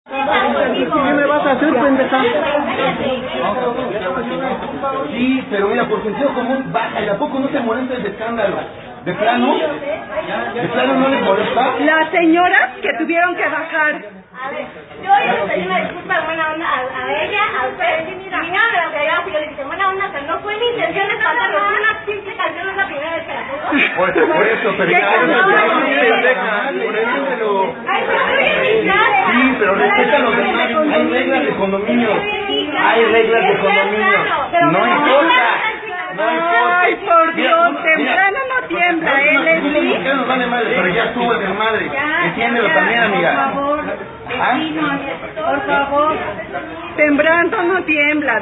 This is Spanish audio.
¿Qué me vas a hacer, pendeja? Sí, pero mira, por sentido común, bájale. ¿A poco no te molesta el escándalo? ¿De plano? ¿De plano no les molesta? Las señoras que tuvieron que bajar. A ver, yo ya le pedí una disculpa buena onda a ella, a usted. Y mira, lo que yo le dije, buena onda, pero no fue mi intención de espantarlo. Fue una simple canción, es la primera vez que la pongo. Por eso, pero ya, sí, pero respeta a los demás. Hay reglas de condominio. Hay reglas de condominio. No importa. No importa. Ay, por Dios, temprano no tiembla, ¿eh, Leslie? Ya nos vale madre, pero ya estuvo el desmadre. Entiéndelo también, amiga. Por favor, vecinos, por favor. Temprano no tiembla.